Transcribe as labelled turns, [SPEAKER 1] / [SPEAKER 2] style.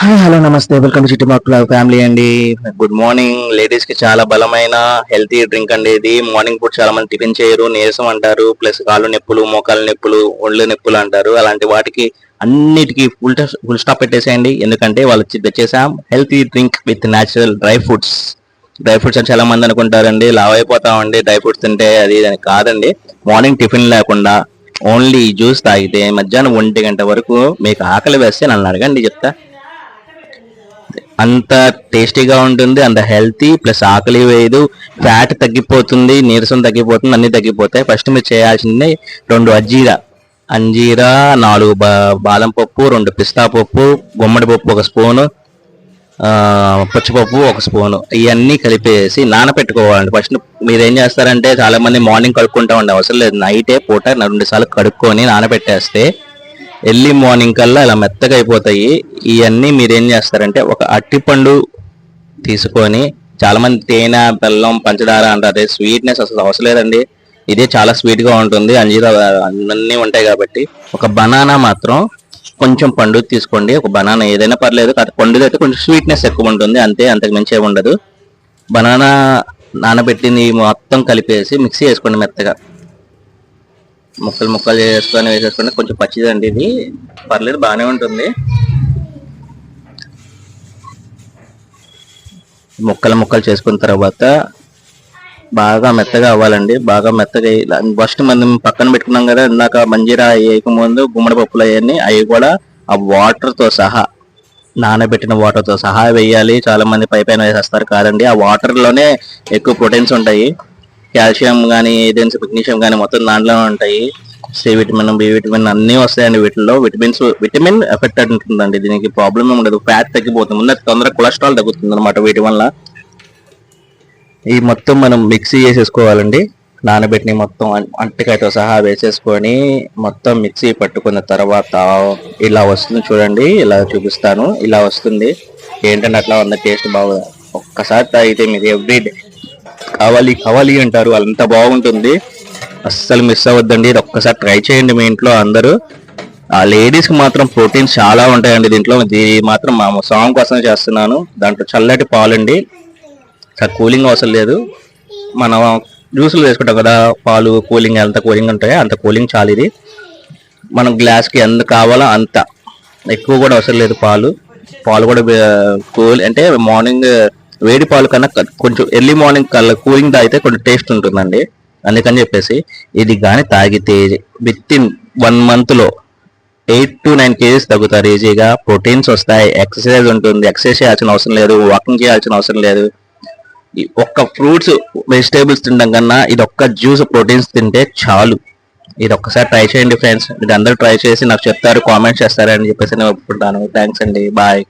[SPEAKER 1] Hi hello నమస్తే welcome to చిట్టుమాకుల family అండి. Good morning. Ladies కి చాలా బలమైన హెల్తీ డ్రింక్ అండి ఇది. మార్నింగ్ పూట చాలా మంది టిఫిన్ చేయరు, నీరసం అంటారు, ప్లస్ కాళ్ళు నొప్పులు, మోకాళ్ళ నొప్పులు, ఒళ్ళు నొప్పులు అంటారు. అలాంటి వాటికి అన్నిటికీ ఫుల్ స్టాప్ పెట్టేసేయండి. ఎందుకంటే వాళ్ళు తెచ్చేసాం healthy drink with natural dry fruits. Dry fruits అని చాలా మంది అనుకుంటారండి, లావ్ అయిపోతామండి డ్రై ఫ్రూట్స్ తింటే, అది కాదండి. మార్నింగ్ టిఫిన్ లేకుండా ఓన్లీ జ్యూస్ తాగితే మధ్యాహ్నం 1 గంట వరకు మీకు ఆకలి వేస్తే నన్ను అడగండి, చెప్తా. అంత టేస్టీగా ఉంటుంది, అంత హెల్తీ, ప్లస్ ఆకలి వేయదు, ఫ్యాట్ తగ్గిపోతుంది, నీరసం తగ్గిపోతుంది, అన్ని తగ్గిపోతాయి. ఫస్ట్ మీరు చేయాల్సింది 2 అంజీరా, 4 బాదం పప్పు, 2 పిస్తా పప్పు, గుమ్మడి పప్పు 1 స్పూను, పచ్చిపప్పు 1 స్పూను, ఇవన్నీ కలిపేసి నానపెట్టుకోవాలండి. ఫస్ట్ మీరు ఏం చేస్తారంటే, చాలా మంది మార్నింగ్ కడుక్కుంటా ఉండే అవసరం లేదు, నైటే పూట 2 సార్లు కడుక్కొని నానబెట్టేస్తే ఎర్లీ మార్నింగ్ కల్లా ఇలా మెత్తగా అయిపోతాయి. ఇవన్నీ మీరు ఏం చేస్తారంటే, ఒక అట్టిపండు తీసుకొని, చాలా మంది తేనె, బెల్లం, పంచదార అంటారు, స్వీట్నెస్ అసలు అవసరం లేదండి, ఇదే చాలా స్వీట్ గా ఉంటుంది, అంజీరా అన్నీ ఉంటాయి కాబట్టి. ఒక బనానా మాత్రం కొంచెం పండు తీసుకోండి, ఒక బనానా ఏదైనా పర్లేదు, పండుది అయితే కొంచెం స్వీట్నెస్ ఎక్కువ ఉంటుంది, అంతే, అంతకు మించి ఏమి ఉండదు. బనానా నానబెట్టింది మొత్తం కలిపేసి మిక్సీ వేసుకోండి మెత్తగా. ముక్కలు వేసేసుకొని కొంచెం పచ్చిదండి ఇది, పర్లేదు బాగానే ఉంటుంది. ముక్కలు చేసుకున్న తర్వాత బాగా మెత్తగా అవ్వాలండి, బాగా మెత్తగా. ఫస్ట్ మనం పక్కన పెట్టుకున్నాం కదా ఇందాక మంజీరా వేయకముందు గుమ్మడి పప్పులు అవన్నీ, అవి కూడా ఆ వాటర్తో సహా, నానబెట్టిన వాటర్తో సహా వేయాలి. చాలా మంది పైన వేసేస్తారు, కాదండి, ఆ వాటర్లోనే ఎక్కువ ప్రోటీన్స్ ఉంటాయి. కాల్షియం కానీ, ఏదైనా మెగ్నీషియం కానీ మొత్తం దాంట్లోనే ఉంటాయి. సి విటమిన్, బి విటమిన్ అన్నీ వస్తాయండి వీటిలో. విటమిన్ ఎఫెక్ట్ ఉంటుందండి, దీనికి ప్రాబ్లం ఉండదు. ఫ్యాట్ తగ్గిపోతుంది, ముందు తొందరగా కొలెస్ట్రాల్ తగ్గుతుంది అనమాట వీటి వల్ల. ఈ మొత్తం మనం మిక్సీ చేసేసుకోవాలండి, నానబెట్టిన మొత్తం అంటికాయతో సహా వేసేసుకొని మొత్తం మిక్సీ పట్టుకున్న తర్వాత ఇలా వస్తుంది చూడండి, ఇలా చూపిస్తాను, ఇలా వస్తుంది. ఏంటంటే అట్లా ఉంది, టేస్ట్ బాగుంది. ఒక్కసారి తాగితే మీరు ఎవ్రీడే కావాలి అంటారు, అంత బాగుంటుంది. అస్సలు మిస్ అవ్వద్దండి, ఇది ఒక్కసారి ట్రై చేయండి మీ ఇంట్లో అందరూ. ఆ లేడీస్ కి మాత్రం ప్రోటీన్స్ చాలా ఉంటాయండి దీంట్లో. ఇది మాత్రం మా సాంగ్ కోసం చేస్తున్నాను. దాంట్లో చల్లటి పాలండి, కూలింగ్ అవసరం లేదు. మనం జ్యూసులు వేసుకుంటాం కదా, పాలు కూలింగ్ ఎంత కూలింగ్ ఉంటాయో అంత కూలింగ్ చాలు. ఇది మనం గ్లాస్కి ఎంత కావాలో అంత, ఎక్కువ కూడా అవసరం లేదు. పాలు కూడా కూల్ అంటే మార్నింగ్ వేడి పాలు కన్నా కొంచెం ఎర్లీ మార్నింగ్ కల్లా కూలింగ్ తాగితే కొంచెం టేస్ట్ ఉంటుందండి. అందుకని చెప్పేసి ఇది కానీ తాగితే విత్ ఇన్ 1 month లో 8 to 9 kgs తగ్గుతారు ఈజీగా. ప్రోటీన్స్ వస్తాయి, ఎక్సర్సైజ్ ఉంటుంది, ఎక్సర్సైజ్ చేయాల్సిన అవసరం లేదు, వాకింగ్ చేయాల్సిన అవసరం లేదు. ఒక్క ఫ్రూట్స్ వెజిటేబుల్స్ తినడం కన్నా ఇది ఒక్క జ్యూస్ ప్రోటీన్స్ తింటే చాలు. ఇది ఒక్కసారి ట్రై చేయండి ఫ్రెండ్స్, ఇది అందరూ ట్రై చేసి నాకు చెప్తారు, కామెంట్స్ చేస్తారని చెప్పేసి నేను ఒప్పుకుంటాను. థ్యాంక్స్ అండి, బాయ్.